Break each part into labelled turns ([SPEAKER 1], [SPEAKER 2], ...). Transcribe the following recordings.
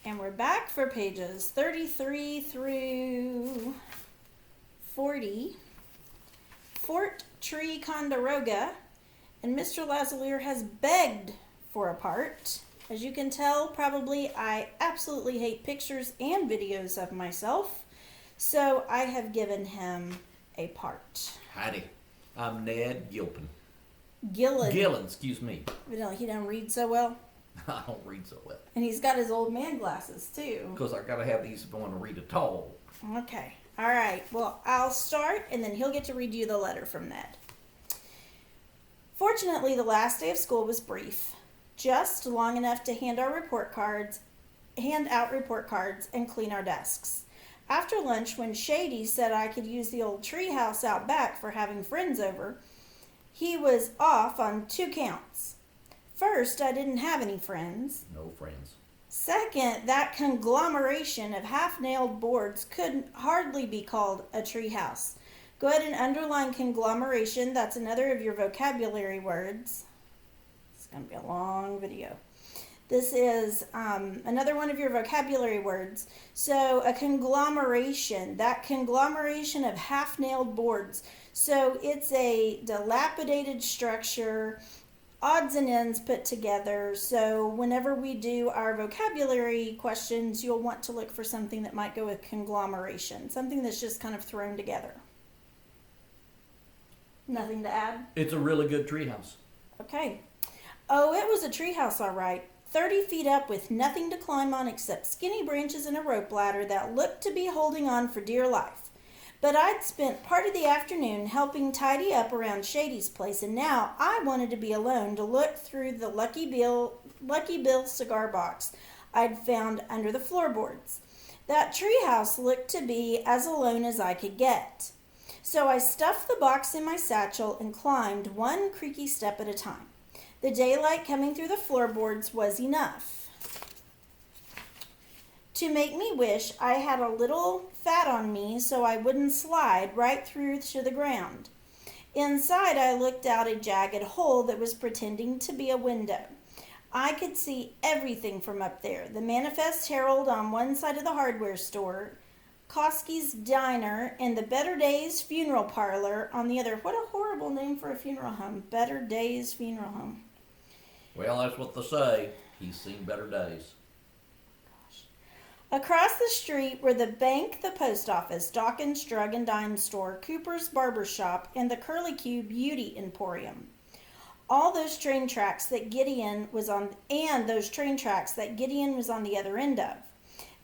[SPEAKER 1] And we're back for pages 33 through 40. Fort Ticonderoga, and Mr. Lazalier has begged for a part. As you can tell, probably I absolutely hate pictures and videos of myself, so I have given him a part.
[SPEAKER 2] Howdy, I'm Ned Gilpin.
[SPEAKER 1] Gillen,
[SPEAKER 2] excuse me.
[SPEAKER 1] Evidently he don't read so well.
[SPEAKER 2] I don't read so well.
[SPEAKER 1] And he's got his old man glasses too.
[SPEAKER 2] Because I gotta have these if I want to read at all.
[SPEAKER 1] Okay. All right. Well, I'll start and then he'll get to read you the letter from Ned. Fortunately, the last day of school was brief, just long enough to hand out report cards and clean our desks. After lunch, when Shady said I could use the old tree house out back for having friends over, he was off on 2 counts. First, I didn't have any friends.
[SPEAKER 2] No friends.
[SPEAKER 1] Second, that conglomeration of half-nailed boards could hardly be called a treehouse. Go ahead and underline conglomeration. That's another of your vocabulary words. It's going to be a long video. This is another one of your vocabulary words. So a conglomeration, that conglomeration of half-nailed boards. So it's a dilapidated structure, odds and ends put together. So whenever we do our vocabulary questions, you'll want to look for something that might go with conglomeration, something that's just kind of thrown together. Nothing to add?
[SPEAKER 2] It's a really good treehouse.
[SPEAKER 1] Okay. Oh, it was a treehouse, all right. 30 feet up with nothing to climb on except skinny branches and a rope ladder that looked to be holding on for dear life. But I'd spent part of the afternoon helping tidy up around Shady's place, and now I wanted to be alone to look through the Lucky Bill cigar box I'd found under the floorboards. That treehouse looked to be as alone as I could get. So I stuffed the box in my satchel and climbed one creaky step at a time. The daylight coming through the floorboards was enough to make me wish I had a little fat on me so I wouldn't slide right through to the ground. Inside, I looked out a jagged hole that was pretending to be a window. I could see everything from up there. The Manifest Herald on one side of the hardware store, Koski's Diner, and the Better Days Funeral Parlor on the other. What a horrible name for a funeral home. Better Days Funeral Home.
[SPEAKER 2] Well, that's what they say. He's seen better days.
[SPEAKER 1] Across the street were the bank, the post office, Dawkins Drug and Dime Store, Cooper's Barber Shop, and the Curly Q Beauty Emporium. All those train tracks that Gideon was on, and those train tracks that Gideon was on the other end of.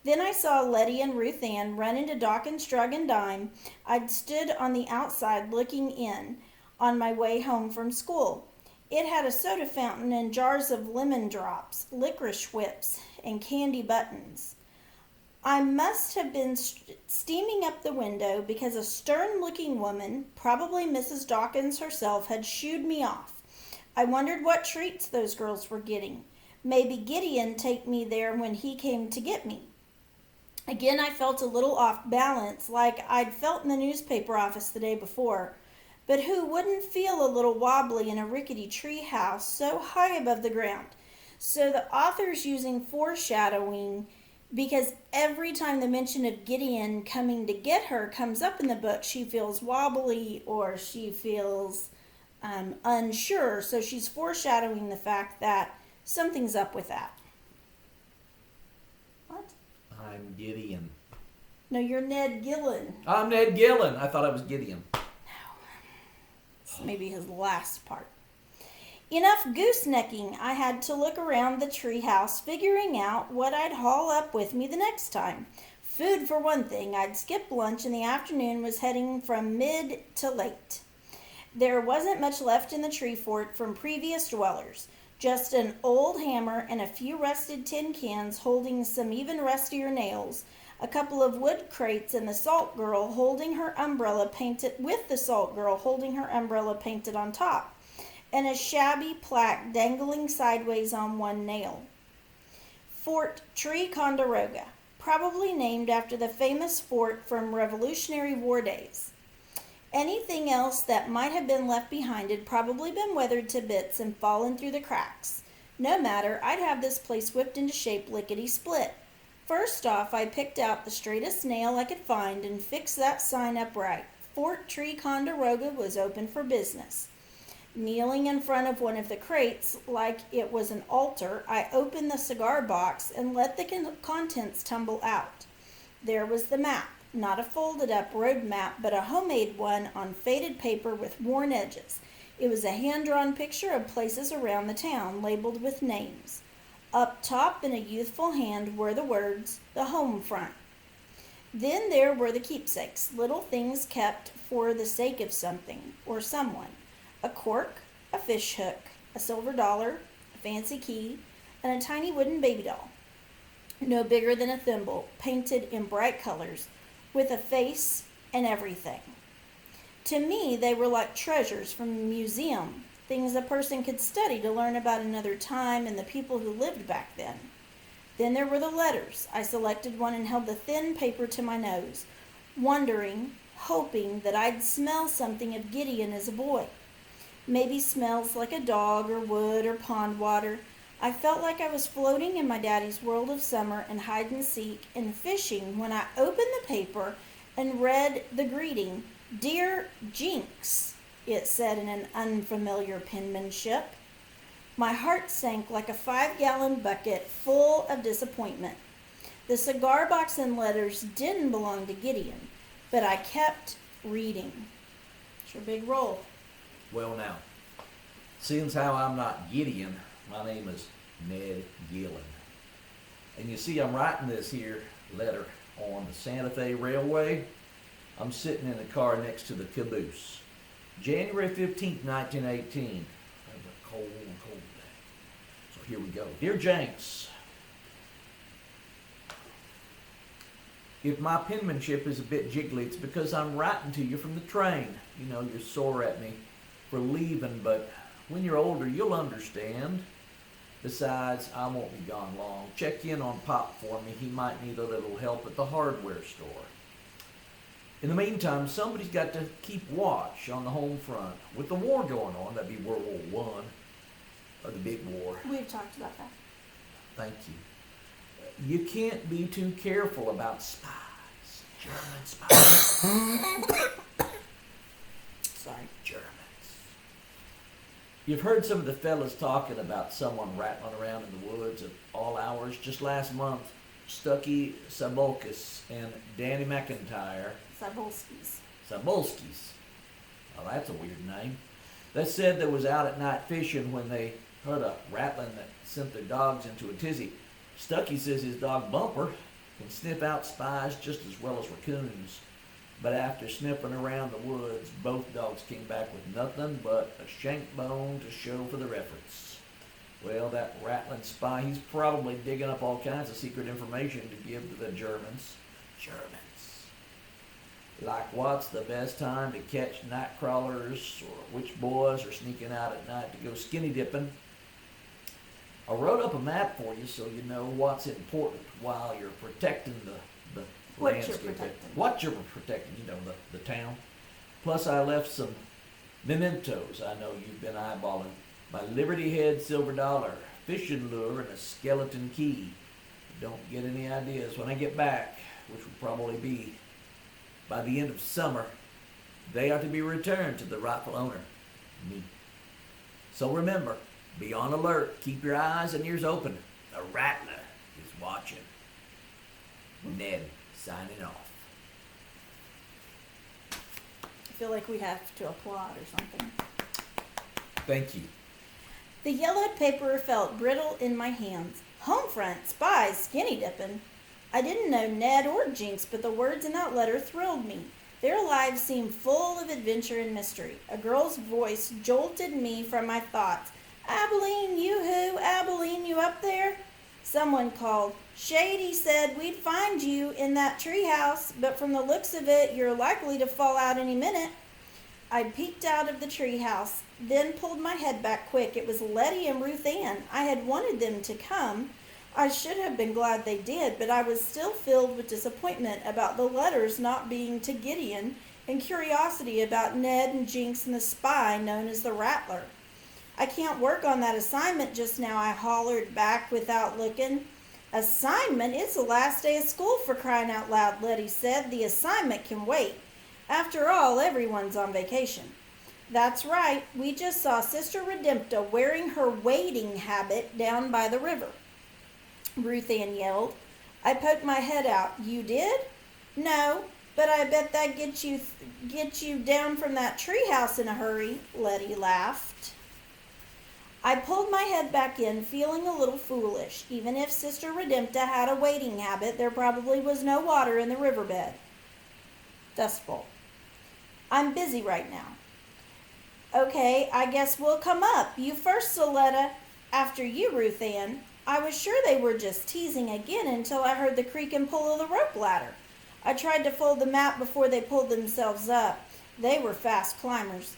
[SPEAKER 1] Then I saw Letty and Ruth Ann run into Dawkins Drug and Dime. I'd stood on the outside looking in on my way home from school. It had a soda fountain and jars of lemon drops, licorice whips, and candy buttons. I must have been steaming up the window because a stern-looking woman, probably Mrs. Dawkins herself, had shooed me off. I wondered what treats those girls were getting. Maybe Gideon take me there when he came to get me. Again, I felt a little off balance, like I'd felt in the newspaper office the day before. But who wouldn't feel a little wobbly in a rickety tree house so high above the ground? So the author's using foreshadowing, because every time the mention of Gideon coming to get her comes up in the book, she feels wobbly or she feels unsure. So she's foreshadowing the fact that something's up with that. What?
[SPEAKER 2] I'm Gideon.
[SPEAKER 1] No, you're Ned Gillen.
[SPEAKER 2] I'm Ned Gillen. I thought I was Gideon.
[SPEAKER 1] No. It's maybe his last part. Enough goosenecking. I had to look around the treehouse, figuring out what I'd haul up with me the next time. Food for one thing. I'd skipped lunch and the afternoon was heading from mid to late. There wasn't much left in the tree fort from previous dwellers. Just an old hammer and a few rusted tin cans holding some even rustier nails, a couple of wood crates and the salt girl holding her umbrella painted on top, and a shabby plaque dangling sideways on one nail. Fort Ticonderoga, probably named after the famous fort from Revolutionary War days. Anything else that might have been left behind had probably been weathered to bits and fallen through the cracks. No matter, I'd have this place whipped into shape lickety-split. First off, I picked out the straightest nail I could find and fixed that sign upright. Fort Ticonderoga was open for business. Kneeling in front of one of the crates like it was an altar, I opened the cigar box and let the contents tumble out. There was the map, not a folded up road map, but a homemade one on faded paper with worn edges. It was a hand-drawn picture of places around the town labeled with names. Up top in a youthful hand were the words, "The Home Front." Then there were the keepsakes, little things kept for the sake of something or someone. A cork, a fish hook, a silver dollar, a fancy key, and a tiny wooden baby doll, no bigger than a thimble, painted in bright colors, with a face and everything. To me, they were like treasures from a museum, things a person could study to learn about another time and the people who lived back then. Then there were the letters. I selected one and held the thin paper to my nose, wondering, hoping that I'd smell something of Gideon as a boy. Maybe smells like a dog or wood or pond water. I felt like I was floating in my daddy's world of summer and hide and seek and fishing when I opened the paper and read the greeting, "Dear Jinx," it said in an unfamiliar penmanship. My heart sank like a 5-gallon bucket full of disappointment. The cigar box and letters didn't belong to Gideon, but I kept reading. It's your big roll.
[SPEAKER 2] Well now, seeing as how I'm not Gideon, my name is Ned Gillen. And you see I'm writing this here letter on the Santa Fe Railway. I'm sitting in the car next to the caboose. January 15th, 1918. That was a cold day. So here we go. Dear Jenks, if my penmanship is a bit jiggly, it's because I'm writing to you from the train. You know, you're sore at me for leaving, but when you're older, you'll understand. Besides, I won't be gone long. Check in on Pop for me. He might need a little help at the hardware store. In the meantime, somebody's got to keep watch on the home front. With the war going on, that'd be World War I, or the big war.
[SPEAKER 1] We've talked about that.
[SPEAKER 2] Thank you. You can't be too careful about spies. German spies.
[SPEAKER 1] Sorry.
[SPEAKER 2] Germans. You've heard some of the fellas talking about someone rattling around in the woods at all hours. Just last month, Stucky Sabolkis and Danny McIntyre, Sabolskis. Oh, that's a weird name. They said they was out at night fishing when they heard a rattling that sent their dogs into a tizzy. Stucky says his dog Bumper can sniff out spies just as well as raccoons. But after sniffing around the woods, both dogs came back with nothing but a shank bone to show for the reference. Well, that rattling spy, he's probably digging up all kinds of secret information to give to the Germans. Germans. Like what's the best time to catch night crawlers or which boys are sneaking out at night to go skinny dipping. I wrote up a map for you so you know what's important while you're protecting the
[SPEAKER 1] What
[SPEAKER 2] landscape.
[SPEAKER 1] you're protecting.
[SPEAKER 2] What you're protecting, you know, the town. Plus I left some mementos I know you've been eyeballing. My Liberty Head silver dollar, fishing lure, and a skeleton key. Don't get any ideas when I get back, which will probably be by the end of summer. They are to be returned to the rightful owner, me. So remember, be on alert, keep your eyes and ears open. The Rattler is watching. Ned, signing off.
[SPEAKER 1] I feel like we have to applaud or something.
[SPEAKER 2] Thank you.
[SPEAKER 1] The yellowed paper felt brittle in my hands. Homefront, spies, skinny dipping. I didn't know Ned or Jinx, but the words in that letter thrilled me. Their lives seemed full of adventure and mystery. A girl's voice jolted me from my thoughts. "Abilene, you-hoo, Abilene, you up there?" Someone called. "Shady said we'd find you in that treehouse, but from the looks of it, you're likely to fall out any minute." I peeked out of the treehouse, then pulled my head back quick. It was Letty and Ruth Ann. I had wanted them to come. I should have been glad they did, but I was still filled with disappointment about the letters not being to Gideon and curiosity about Ned and Jinx and the spy known as the Rattler. "I can't work on that assignment just now," I hollered back without looking. Assignment? It's the last day of school, for crying out loud, Letty said. The assignment can wait. After all, everyone's on vacation. That's right. We just saw Sister Redempta wearing her wading habit down by the river, Ruth Ann yelled. I poked my head out. You did? No, but I bet that gets you down from that treehouse in a hurry, Letty laughed. I pulled my head back in, feeling a little foolish. Even if Sister Redempta had a wading habit, there probably was no water in the riverbed. Dust Bowl. I'm busy right now. Okay, I guess we'll come up. You first, Soletta. After you, Ruth Ann. I was sure they were just teasing again until I heard the creak and pull of the rope ladder. I tried to fold the mat before they pulled themselves up. They were fast climbers.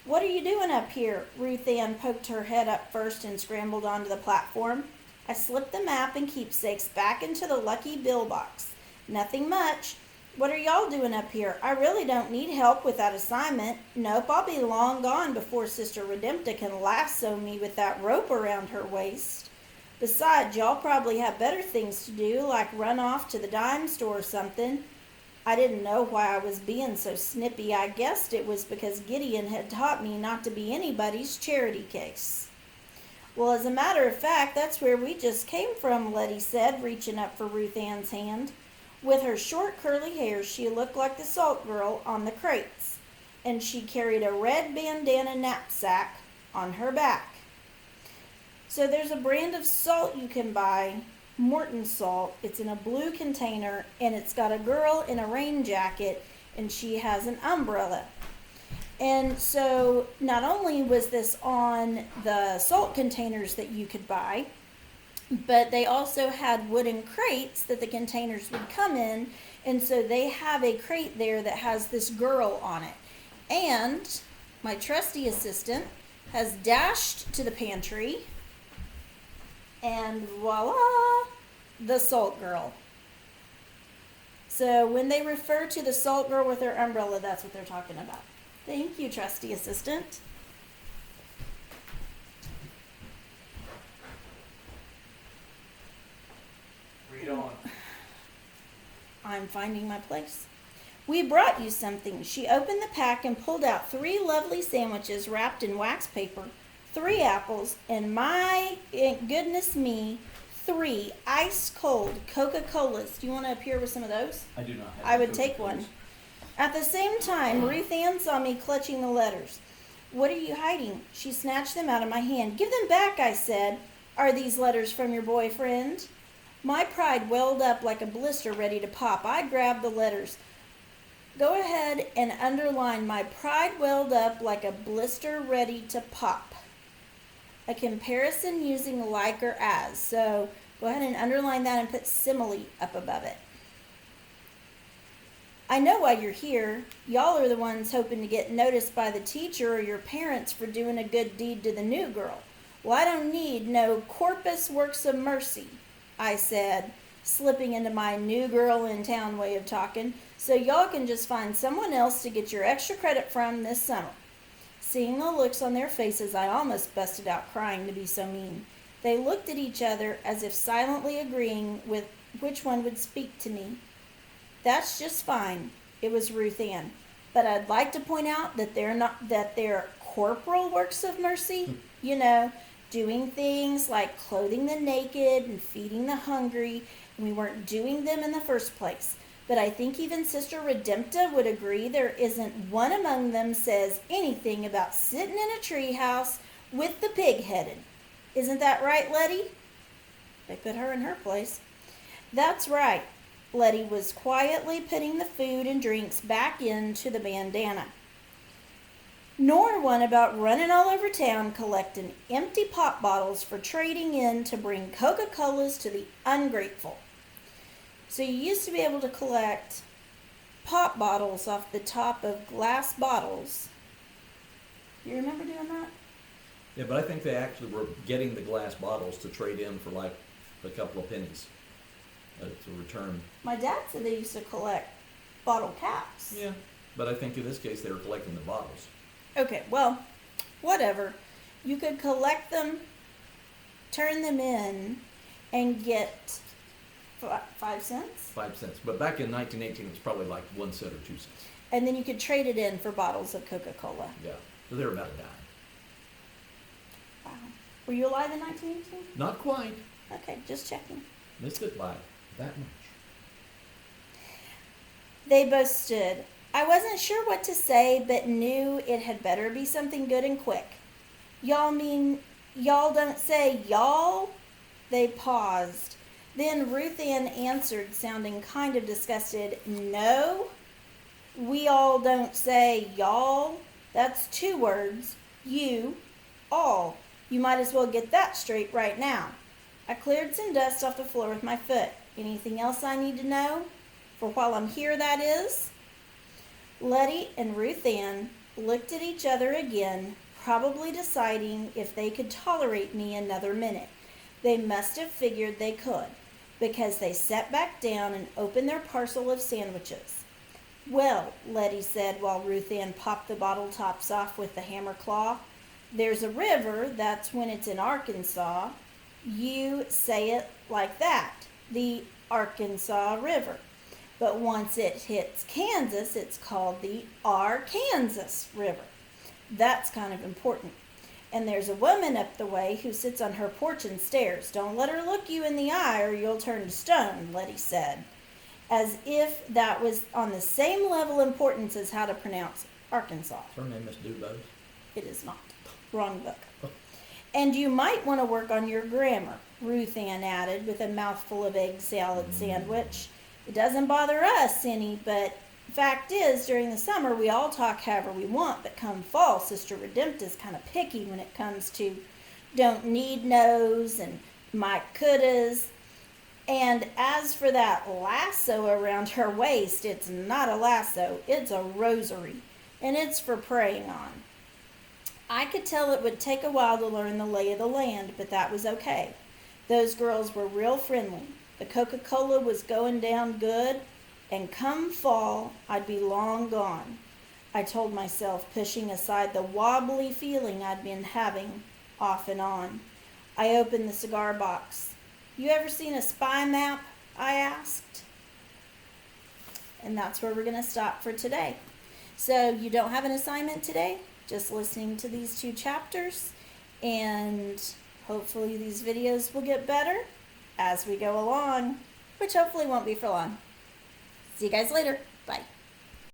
[SPEAKER 1] What are you doing up here? Ruth Ann poked her head up first and scrambled onto the platform. I slipped the map and keepsakes back into the Lucky Bill box. Nothing much. What are y'all doing up here? I really don't need help with that assignment. Nope, I'll be long gone before Sister Redempta can lasso me with that rope around her waist. Besides, y'all probably have better things to do, like run off to the dime store or something. I didn't know why I was being so snippy. I guessed it was because Gideon had taught me not to be anybody's charity case. Well, as a matter of fact, that's where we just came from, Letty said, reaching up for Ruth Ann's hand. With her short curly hair, she looked like the salt girl on the crates, and she carried a red bandana knapsack on her back. So there's a brand of salt you can buy, Morton salt. It's in a blue container, and it's got a girl in a rain jacket, and she has an umbrella. And so not only was this on the salt containers that you could buy, but they also had wooden crates that the containers would come in, and so they have a crate there that has this girl on it. And my trusty assistant has dashed to the pantry, and voila, the salt girl. So when they refer to the salt girl with her umbrella, that's what they're talking about. Thank you, trusty assistant.
[SPEAKER 2] Read on.
[SPEAKER 1] I'm finding my place. We brought you something. She opened the pack and pulled out 3 lovely sandwiches wrapped in wax paper, 3 apples, and my goodness me, 3 ice-cold Coca-Colas. Do you want to appear with some of those?
[SPEAKER 2] I do not have
[SPEAKER 1] I
[SPEAKER 2] the
[SPEAKER 1] would take
[SPEAKER 2] Coca-Colas.
[SPEAKER 1] one. At the same time, Ruth Ann saw me clutching the letters. What are you hiding? She snatched them out of my hand. Give them back, I said. Are these letters from your boyfriend? My pride welled up like a blister ready to pop. I grabbed the letters. Go ahead and underline my pride welled up like a blister ready to pop. A comparison using like or as. So go ahead and underline that and put simile up above it. I know why you're here. Y'all are the ones hoping to get noticed by the teacher or your parents for doing a good deed to the new girl. Well, I don't need no corpus works of mercy, I said, slipping into my new girl in town way of talking, so y'all can just find someone else to get your extra credit from this summer. Seeing the looks on their faces, I almost busted out crying to be so mean. They looked at each other as if silently agreeing with which one would speak to me. That's just fine. It was Ruth Ann. But I'd like to point out that they're corporal works of mercy, you know, doing things like clothing the naked and feeding the hungry, and we weren't doing them in the first place. But I think even Sister Redempta would agree there isn't one among them says anything about sitting in a treehouse with the pig-headed. Isn't that right, Letty? They put her in her place. That's right. Letty was quietly putting the food and drinks back into the bandana. Nor one about running all over town collecting empty pop bottles for trading in to bring Coca-Colas to the ungrateful. So you used to be able to collect pop bottles off the top of glass bottles. You remember doing that?
[SPEAKER 2] Yeah, but I think they actually were getting the glass bottles to trade in for like a couple of pennies to return.
[SPEAKER 1] My dad said they used to collect bottle caps.
[SPEAKER 2] Yeah, but I think in this case they were collecting the bottles.
[SPEAKER 1] Okay, well, whatever. You could collect them, turn them in, and get 5 cents.
[SPEAKER 3] 5 cents. But back in 1918, it was probably like 1 cent or 2 cents.
[SPEAKER 1] And then you could trade it in for bottles of Coca-Cola.
[SPEAKER 3] Yeah. So they were about a dime.
[SPEAKER 1] Wow. Were you alive in 1918?
[SPEAKER 3] Not quite.
[SPEAKER 1] Okay, just checking.
[SPEAKER 3] Missed it by that much.
[SPEAKER 1] They both stood. I wasn't sure what to say, but knew it had better be something good and quick. Y'all mean y'all don't say y'all? They paused. Then Ruth Ann answered, sounding kind of disgusted, no, we all don't say y'all. That's 2 words. You, all. You might as well get that straight right now. I cleared some dust off the floor with my foot. Anything else I need to know? For while I'm here, that is? Letty and Ruth Ann looked at each other again, probably deciding if they could tolerate me another minute. They must have figured they could, because they sat back down and opened their parcel of sandwiches. Well, Letty said while Ruth Ann popped the bottle tops off with the hammer claw, there's a river, that's when it's in Arkansas. You say it like that, the Arkansas River. But once it hits Kansas, it's called the Arkansas River. That's kind of important. And there's a woman up the way who sits on her porch and stares. Don't let her look you in the eye or you'll turn to stone, Letty said, as if that was on the same level of importance as how to pronounce Arkansas.
[SPEAKER 3] Is her name Miss Dubose?
[SPEAKER 1] It is not. Wrong book. And you might want to work on your grammar, Ruth Ann added with a mouthful of egg salad sandwich. It doesn't bother us any, but fact is, during the summer, we all talk however we want, but come fall, Sister Redempta's kind of picky when it comes to don't need knows and might couldas. And as for that lasso around her waist, it's not a lasso, it's a rosary, and it's for praying on. I could tell it would take a while to learn the lay of the land, but that was okay. Those girls were real friendly. The Coca-Cola was going down good, and come fall, I'd be long gone. I told myself, pushing aside the wobbly feeling I'd been having off and on. I opened the cigar box. You ever seen a spy map? I asked. And that's where we're going to stop for today. So you don't have an assignment today? Just listening to these 2 chapters, and hopefully these videos will get better as we go along, which hopefully won't be for long. See you guys later.